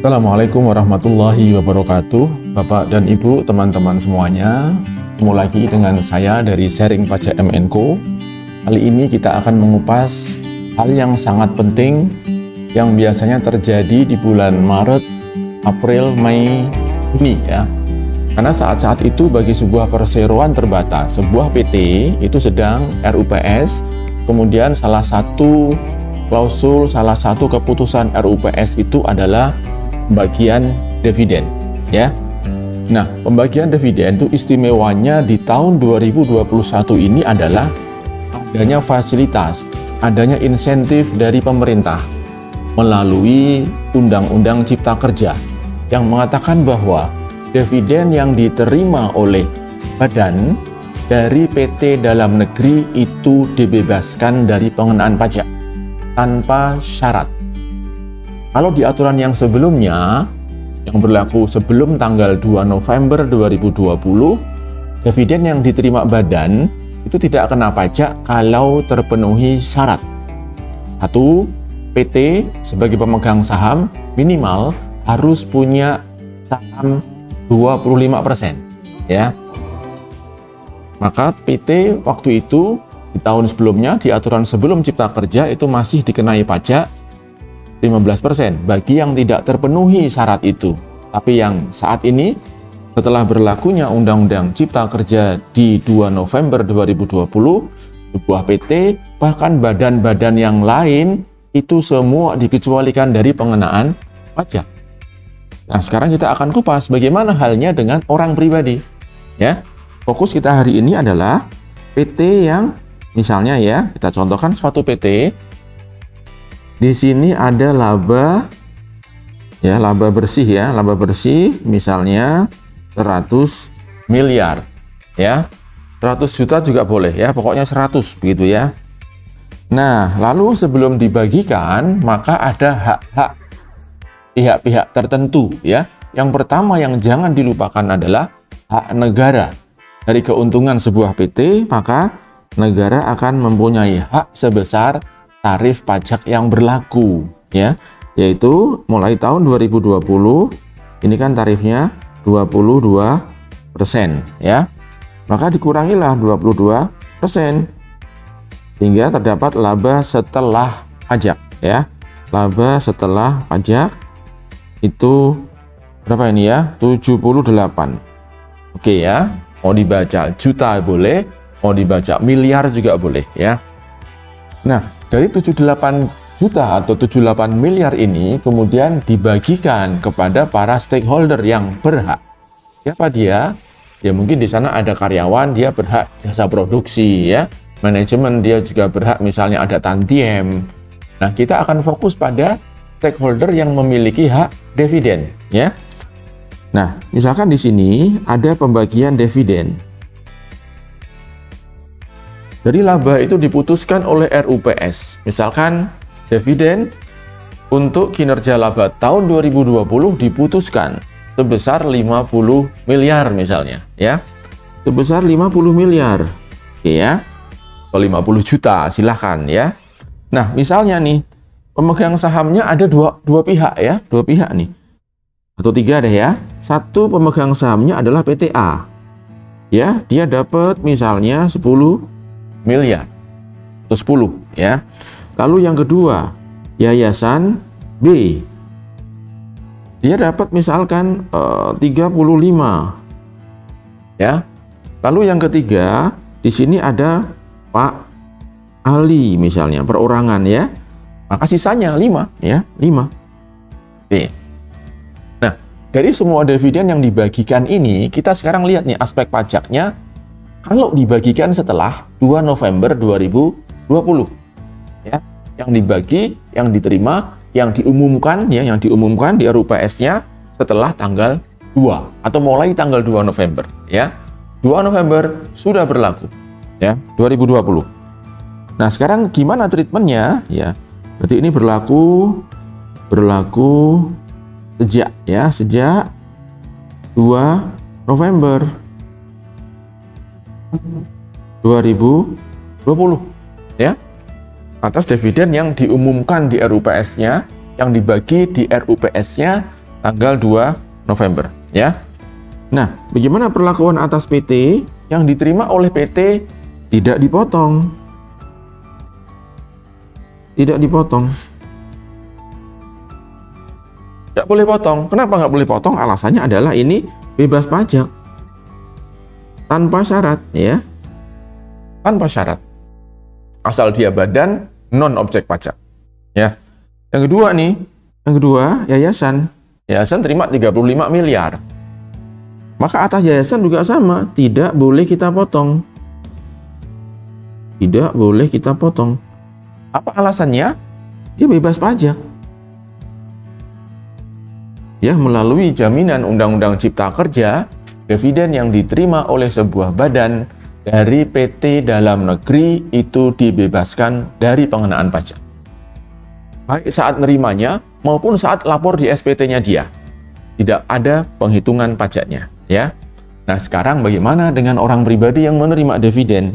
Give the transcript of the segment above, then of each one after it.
Assalamualaikum warahmatullahi wabarakatuh, Bapak dan Ibu, teman-teman semuanya. Ketemu lagi dengan saya dari Sharing Pajak MNCo. Kali ini kita akan mengupas hal yang sangat penting yang biasanya terjadi di bulan Maret, April, Mei, Juni ya. Karena saat-saat itu bagi sebuah perseroan terbatas, sebuah PT itu sedang RUPS, kemudian salah satu klausul, salah satu keputusan RUPS itu adalah pembagian dividen ya. Nah, pembagian dividen itu istimewanya di tahun 2021 ini adalah adanya fasilitas, adanya insentif dari pemerintah melalui Undang-Undang Cipta Kerja yang mengatakan bahwa dividen yang diterima oleh badan dari PT dalam negeri itu dibebaskan dari pengenaan pajak tanpa syarat. Kalau di aturan yang sebelumnya, yang berlaku sebelum tanggal 2 November 2020, dividen yang diterima badan itu tidak kena pajak kalau terpenuhi syarat. 1. PT sebagai pemegang saham minimal harus punya saham 25%. Ya. Maka PT waktu itu, di tahun sebelumnya, di aturan sebelum Cipta Kerja itu masih dikenai pajak 15% bagi yang tidak terpenuhi syarat itu. Tapi yang saat ini setelah berlakunya Undang-Undang Cipta Kerja di 2 November 2020, sebuah PT bahkan badan-badan yang lain itu semua dikecualikan dari pengenaan pajak. Nah, sekarang kita akan kupas bagaimana halnya dengan orang pribadi. Ya. Fokus kita hari ini adalah PT yang misalnya ya, kita contohkan suatu PT. Di sini ada laba ya, laba bersih ya, laba bersih misalnya 100 miliar ya. 100 juta juga boleh ya, pokoknya 100 begitu ya. Nah, lalu sebelum dibagikan maka ada hak-hak pihak-pihak tertentu ya. Yang pertama yang jangan dilupakan adalah hak negara. Dari keuntungan sebuah PT, maka negara akan mempunyai hak sebesar tarif pajak yang berlaku ya, yaitu mulai tahun 2020 ini kan tarifnya 22% ya, maka dikurangilah 22% hingga terdapat laba setelah pajak ya. Laba setelah pajak itu berapa ini ya, 78. Oke ya, mau dibaca juta boleh, mau dibaca miliar juga boleh ya. Nah, dari 78 juta atau 78 miliar ini kemudian dibagikan kepada para stakeholder yang berhak. Siapa dia? Ya mungkin di sana ada karyawan, dia berhak jasa produksi ya. Manajemen dia juga berhak, misalnya ada tantiem. Nah, kita akan fokus pada stakeholder yang memiliki hak dividen ya. Nah, misalkan di sini ada pembagian dividen. Jadi laba itu diputuskan oleh RUPS. Misalkan dividen untuk kinerja laba tahun 2020 diputuskan sebesar 50 miliar misalnya ya. Sebesar 50 miliar. Oke ya. Atau 50 juta silahkan ya. Nah, misalnya nih pemegang sahamnya ada dua pihak ya, dua pihak nih. Atau tiga deh ya. Satu pemegang sahamnya adalah PTA. Ya, dia dapat misalnya 10 miliar atau 10 ya. Lalu yang kedua, yayasan B. Dia dapat misalkan 35 ya. Lalu yang ketiga, di sini ada Pak Ali misalnya, perorangan ya. Maka sisanya 5 ya, 5. Oke. Nah, dari semua dividen yang dibagikan ini, kita sekarang lihat nih aspek pajaknya. Kalau dibagikan setelah 2 November 2020 ya, yang dibagi, yang diterima, yang diumumkan ya, yang diumumkan di RUPS-nya setelah tanggal 2 atau mulai tanggal 2 November ya. 2 November sudah berlaku ya, 2020. Nah, sekarang gimana treatmentnya ya? Berarti ini berlaku sejak 2 November 2020 ya, atas dividen yang diumumkan di RUPS-nya, yang dibagi di RUPS-nya tanggal 2 November ya. Nah, bagaimana perlakuan atas PT yang diterima oleh PT tidak dipotong? Tidak dipotong. Tidak boleh potong. Kenapa nggak boleh potong? Alasannya adalah ini bebas pajak. Tanpa syarat ya. Tanpa syarat. Asal dia badan non objek pajak. Ya. Yang kedua nih, yayasan. Yayasan terima 35 miliar. Maka atas yayasan juga sama, tidak boleh kita potong. Tidak boleh kita potong. Apa alasannya? Dia bebas pajak. Ya, melalui jaminan Undang-Undang Cipta Kerja, dividen yang diterima oleh sebuah badan dari PT dalam negeri itu dibebaskan dari pengenaan pajak. Baik saat nerimanya maupun saat lapor di SPT-nya dia. Tidak ada penghitungan pajaknya, ya. Nah, sekarang bagaimana dengan orang pribadi yang menerima dividen?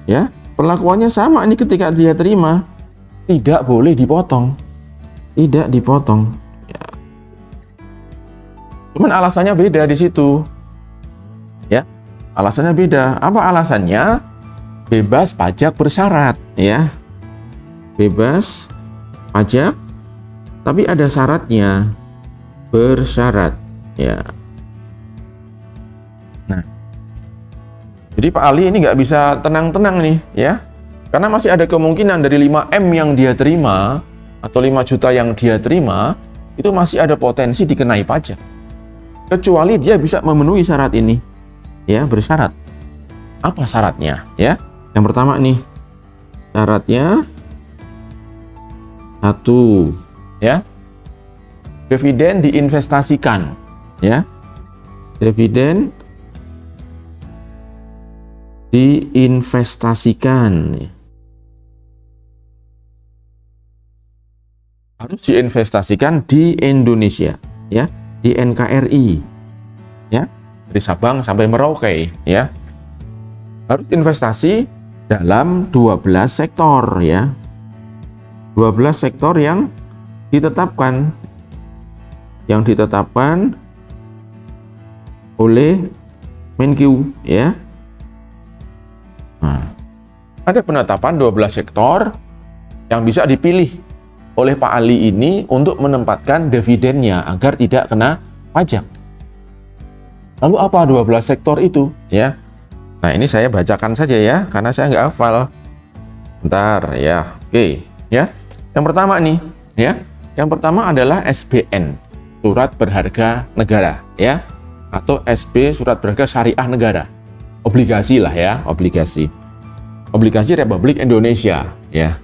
Ya, perlakuannya sama ini ketika dia terima, tidak boleh dipotong. Tidak dipotong. Ya. Cuman alasannya beda di situ. Ya, alasannya beda. Apa alasannya? Bebas pajak bersyarat, ya. Bebas pajak, tapi ada syaratnya, bersyarat, ya. Nah, jadi Pak Ali ini nggak bisa tenang-tenang nih, ya, karena masih ada kemungkinan dari 5M yang dia terima atau 5 juta yang dia terima itu masih ada potensi dikenai pajak, kecuali dia bisa memenuhi syarat ini, ya, bersyarat. Apa syaratnya, ya? Yang pertama nih, syaratnya 1, ya, dividen diinvestasikan, ya, dividen diinvestasikan, harus diinvestasikan di Indonesia, ya, di NKRI, ya, dari Sabang sampai Merauke, ya, harus investasi dalam 12 sektor, ya. 12 sektor yang ditetapkan oleh Menkyu, ya. Nah, ada penetapan 12 sektor yang bisa dipilih oleh Pak Ali ini untuk menempatkan dividennya agar tidak kena pajak. Lalu apa 12 sektor itu, ya? Nah, ini saya bacakan saja ya, karena saya nggak hafal. Bentar ya. Oke, ya. Yang pertama nih, ya. Yang pertama adalah SBN, Surat Berharga Negara, ya. Atau SB, Surat Berharga Syariah Negara. Obligasi lah ya, obligasi. Obligasi Republik Indonesia, ya.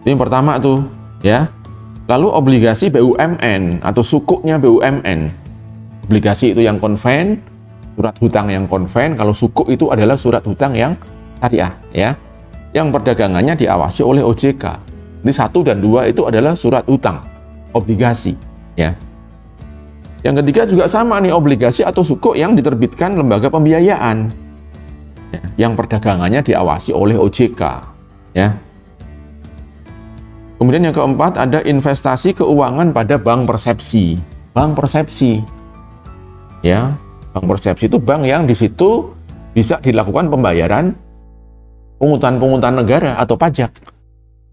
Ini yang pertama tuh, ya. Lalu obligasi BUMN atau sukuknya BUMN. Obligasi itu yang konven, surat hutang yang konven, kalau sukuk itu adalah surat hutang yang syariah, ya. Yang perdagangannya diawasi oleh OJK. Ini 1 dan 2 itu adalah surat hutang, obligasi, ya. Yang ketiga juga sama nih, obligasi atau sukuk yang diterbitkan lembaga pembiayaan, ya, yang perdagangannya diawasi oleh OJK, ya. Kemudian yang keempat ada investasi keuangan pada bank persepsi. Bank persepsi, ya, bank persepsi itu bank yang di situ bisa dilakukan pembayaran pungutan-pungutan negara atau pajak.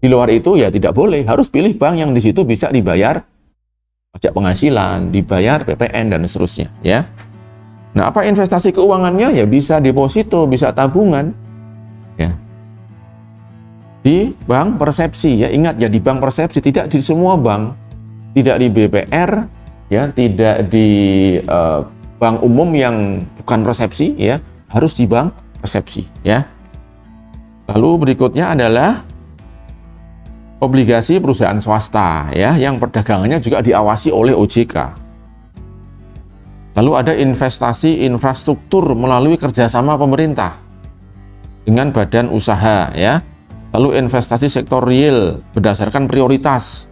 Di luar itu ya tidak boleh, harus pilih bank yang di situ bisa dibayar pajak penghasilan, dibayar PPN dan seterusnya, ya. Nah, apa investasi keuangannya? Ya bisa deposito, bisa tabungan, ya. Di bank persepsi, ya, ingat ya, di bank persepsi, tidak di semua bank, tidak di BPR, ya, tidak di bank umum yang bukan persepsi, ya, harus di bank persepsi, ya. Lalu berikutnya adalah obligasi perusahaan swasta, ya, yang perdagangannya juga diawasi oleh OJK. Lalu ada investasi infrastruktur melalui kerjasama pemerintah dengan badan usaha, ya. Lalu investasi sektor real berdasarkan prioritas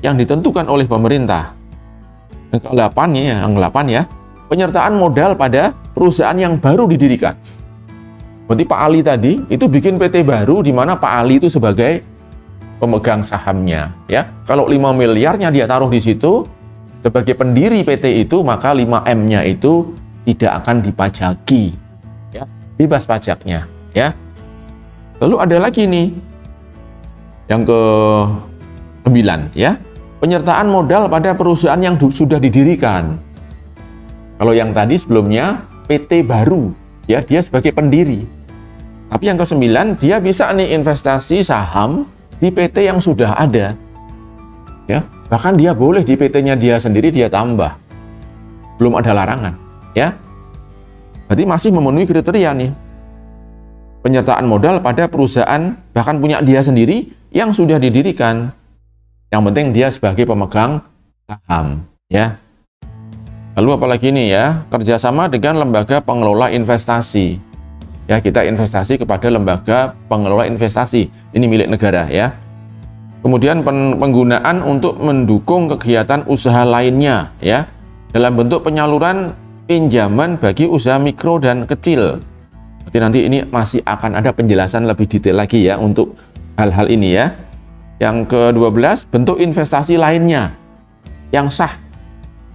yang ditentukan oleh pemerintah. Yang ke-8 ya, penyertaan modal pada perusahaan yang baru didirikan. Berarti Pak Ali tadi itu bikin PT baru di mana Pak Ali itu sebagai pemegang sahamnya, ya. Kalau 5 miliarnya dia taruh di situ sebagai pendiri PT itu, maka 5M-nya itu tidak akan dipajaki, ya, bebas pajaknya, ya. Lalu ada lagi nih yang ke-9, ya, penyertaan modal pada perusahaan yang sudah didirikan. Kalau yang tadi sebelumnya PT baru, ya, dia sebagai pendiri. Tapi yang ke-9, dia bisa nih investasi saham di PT yang sudah ada, ya. Bahkan dia boleh di PT-nya dia sendiri dia tambah, belum ada larangan, ya. Berarti masih memenuhi kriteria nih, penyertaan modal pada perusahaan bahkan punya dia sendiri yang sudah didirikan. Yang penting dia sebagai pemegang saham, ya. Lalu apalagi nih, ya, kerjasama dengan lembaga pengelola investasi. Ya, kita investasi kepada lembaga pengelola investasi, ini milik negara, ya. Kemudian penggunaan untuk mendukung kegiatan usaha lainnya, ya, dalam bentuk penyaluran pinjaman bagi usaha mikro dan kecil. Jadi nanti ini masih akan ada penjelasan lebih detail lagi, ya, untuk hal-hal ini, ya. Yang ke-12, bentuk investasi lainnya yang sah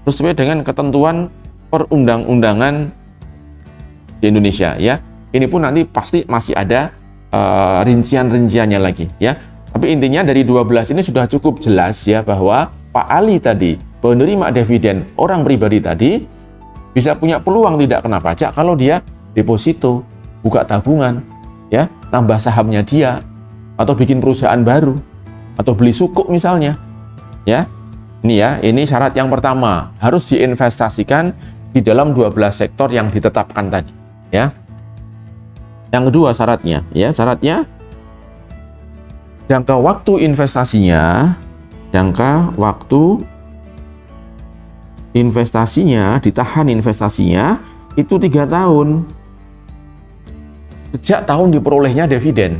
sesuai dengan ketentuan perundang-undangan di Indonesia, ya. Ini pun nanti pasti masih ada rincian-rinciannya lagi, ya. Tapi intinya dari 12 ini sudah cukup jelas, ya, bahwa Pak Ali tadi, penerima dividen orang pribadi tadi, bisa punya peluang tidak kena pajak kalau dia deposito, buka tabungan, ya, nambah sahamnya dia, atau bikin perusahaan baru, atau beli sukuk misalnya, ya. Ini, ya, ini syarat yang pertama, harus diinvestasikan di dalam 12 sektor yang ditetapkan tadi, ya. Yang kedua syaratnya, ya, syaratnya jangka waktu investasinya, ditahan investasinya itu 3 tahun sejak tahun diperolehnya dividen.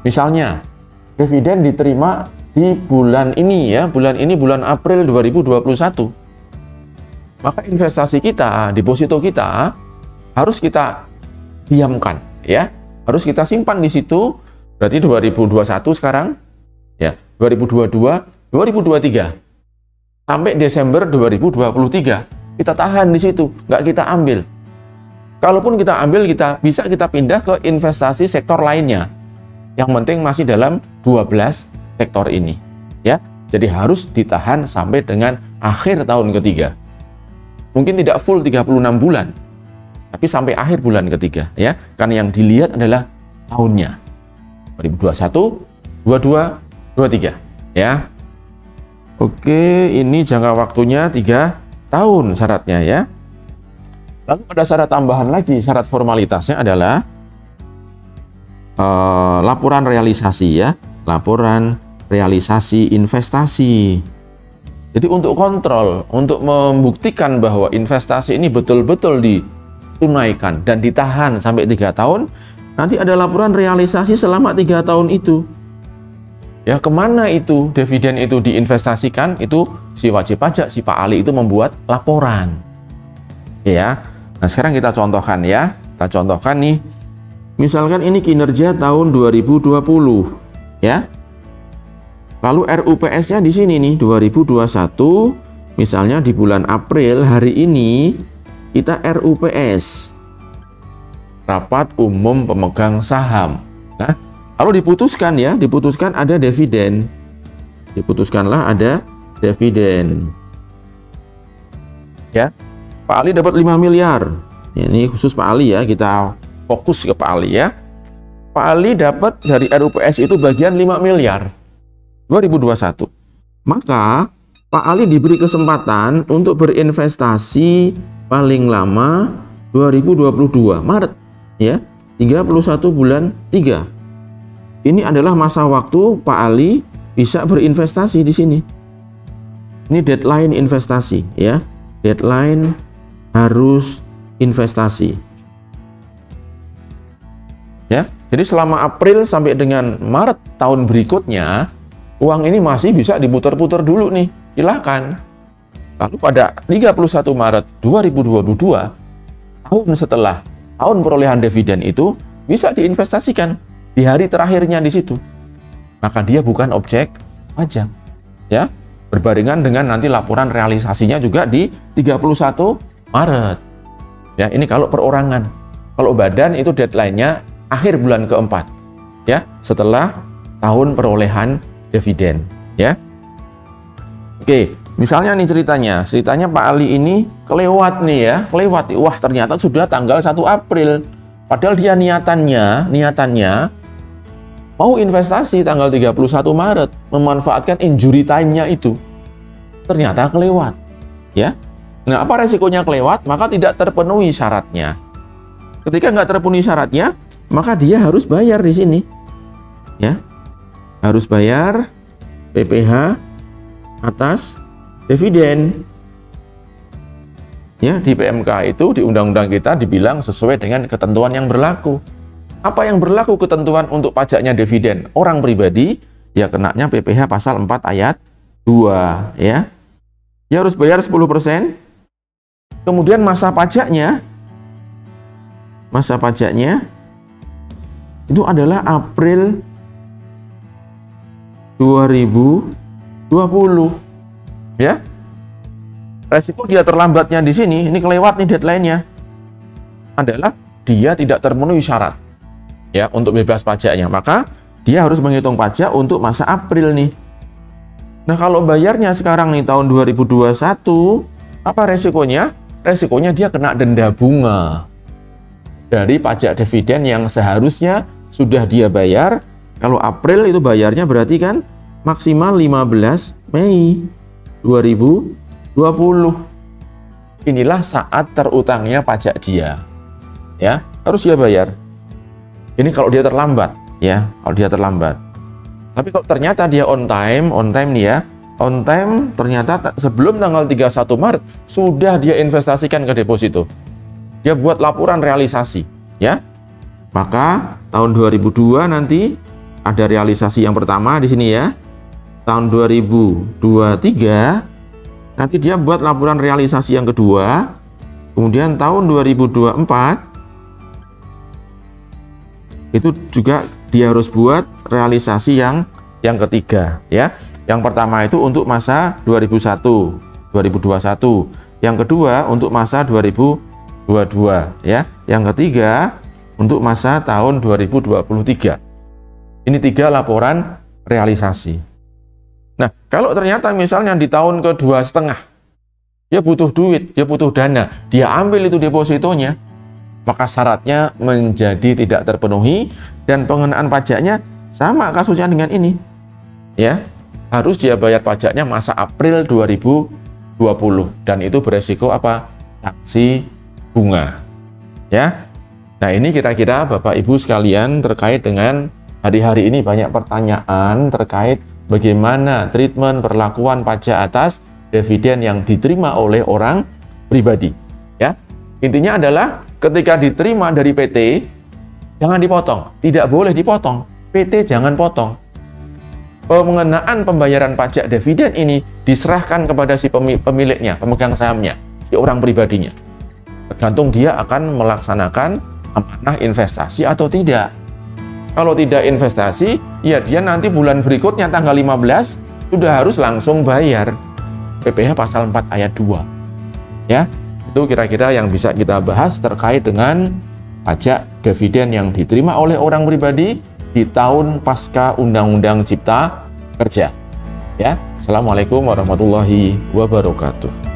Misalnya dividen diterima di bulan ini, ya, bulan April 2021, maka investasi kita, deposito kita harus kita diamkan, ya, harus kita simpan di situ. Berarti 2021 sekarang, ya, 2022, 2023 sampai Desember 2023 kita tahan di situ, nggak kita ambil. Kalaupun kita ambil, kita pindah ke investasi sektor lainnya. Yang penting masih dalam 12 sektor ini, ya. Jadi harus ditahan sampai dengan akhir tahun ketiga. Mungkin tidak full 36 bulan, tapi sampai akhir bulan ketiga, ya. Karena yang dilihat adalah tahunnya. 2021, 22, 23, ya. Oke, ini jangka waktunya 3 tahun syaratnya, ya. Lalu ada syarat tambahan lagi, syarat formalitasnya adalah laporan realisasi, ya, laporan realisasi investasi. Jadi untuk kontrol, untuk membuktikan bahwa investasi ini betul-betul ditunaikan dan ditahan sampai 3 tahun, nanti ada laporan realisasi selama 3 tahun itu. Ya, kemana itu dividen itu diinvestasikan, itu si wajib pajak, si Pak Ali itu membuat laporan. Ya, nah sekarang kita contohkan, ya. Kita contohkan nih, misalkan ini kinerja tahun 2020, ya. Lalu RUPS-nya di sini nih, 2021, misalnya di bulan April hari ini, kita RUPS. Rapat umum pemegang saham. Nah, lalu diputuskan, ya, diputuskan ada dividen. Diputuskanlah ada dividen. Ya, Pak Ali dapat 5 miliar. Ini khusus Pak Ali, ya, kita fokus ke Pak Ali, ya. Pak Ali dapat dari RUPS itu bagian 5 miliar 2021. Maka Pak Ali diberi kesempatan untuk berinvestasi paling lama 2022 Maret, ya, 31 bulan 3. Ini adalah masa waktu Pak Ali bisa berinvestasi di sini. Ini deadline investasi, ya. Deadline harus investasi. Ya. Jadi selama April sampai dengan Maret tahun berikutnya, uang ini masih bisa diputar-putar dulu nih. Silakan. Lalu pada 31 Maret 2022, tahun setelah tahun perolehan dividen itu bisa diinvestasikan di hari terakhirnya di situ. maka dia bukan objek pajak. Ya, berbarengan dengan nanti laporan realisasinya juga di 31 Maret. Ya, ini kalau perorangan. Kalau badan itu deadline-nya akhir bulan keempat. Ya, setelah tahun perolehan dividen. Ya. Oke, misalnya nih ceritanya Pak Ali ini kelewat nih ya, kelewat. Wah, ternyata sudah tanggal 1 April. Padahal dia niatannya mau investasi tanggal 31 Maret, memanfaatkan injury time-nya itu. Ternyata kelewat. Ya. Nah, apa resikonya kelewat? Maka tidak terpenuhi syaratnya. Ketika nggak terpenuhi syaratnya, maka dia harus bayar di sini. Ya. Harus bayar PPh atas dividen. Ya, di PMK itu, di undang-undang kita dibilang sesuai dengan ketentuan yang berlaku. Apa yang berlaku ketentuan untuk pajaknya dividen orang pribadi? Ya kenanya PPh pasal 4 ayat 2 ya. Dia harus bayar 10%. Kemudian masa pajaknya itu adalah April 2020. Ya. Resiko dia terlambatnya di sini, ini kelewat nih deadline-nya. Adalah dia tidak terpenuhi syarat ya untuk bebas pajaknya, maka dia harus menghitung pajak untuk masa April nih. Nah, kalau bayarnya sekarang nih tahun 2021, apa resikonya? Resikonya dia kena denda bunga dari pajak dividen yang seharusnya sudah dia bayar. Kalau April itu bayarnya berarti kan maksimal 15 Mei 2020. Inilah saat terutangnya pajak dia. Ya, harus dia bayar. Ini kalau dia terlambat, ya, kalau dia terlambat. Tapi kalau ternyata dia on time nih ya, on time ternyata sebelum tanggal 31 Maret sudah dia investasikan ke deposito. Dia buat laporan realisasi, ya. Maka tahun 2002 nanti ada realisasi yang pertama di sini ya. Tahun 2023 nanti dia buat laporan realisasi yang kedua. Kemudian tahun 2024 itu juga dia harus buat realisasi yang ketiga ya. Yang pertama itu untuk masa 2021, yang kedua untuk masa 2022 ya. Yang ketiga untuk masa tahun 2023. Ini 3 laporan realisasi. Nah, kalau ternyata misalnya di tahun ke-2,5 dia butuh duit, dia butuh dana, dia ambil itu depositonya, maka syaratnya menjadi tidak terpenuhi dan pengenaan pajaknya sama kasusnya dengan ini. Ya, harus dia bayar pajaknya masa April 2020 dan itu beresiko apa? Sanksi bunga. Ya. Nah, ini kira-kira Bapak Ibu sekalian terkait dengan hari-hari ini banyak pertanyaan terkait bagaimana treatment perlakuan pajak atas dividen yang diterima oleh orang pribadi. Ya. Intinya adalah ketika diterima dari PT, jangan dipotong. Tidak boleh dipotong. PT jangan potong. Pengenaan pembayaran pajak dividen ini diserahkan kepada si pemiliknya, pemegang sahamnya, si orang pribadinya. Tergantung dia akan melaksanakan amanah investasi atau tidak. Kalau tidak investasi, ya dia nanti bulan berikutnya tanggal 15 sudah harus langsung bayar. PPh pasal 4 ayat 2. Ya. Itu kira-kira yang bisa kita bahas terkait dengan pajak dividen yang diterima oleh orang pribadi di tahun pasca Undang-Undang Cipta Kerja. Ya, Assalamualaikum warahmatullahi wabarakatuh.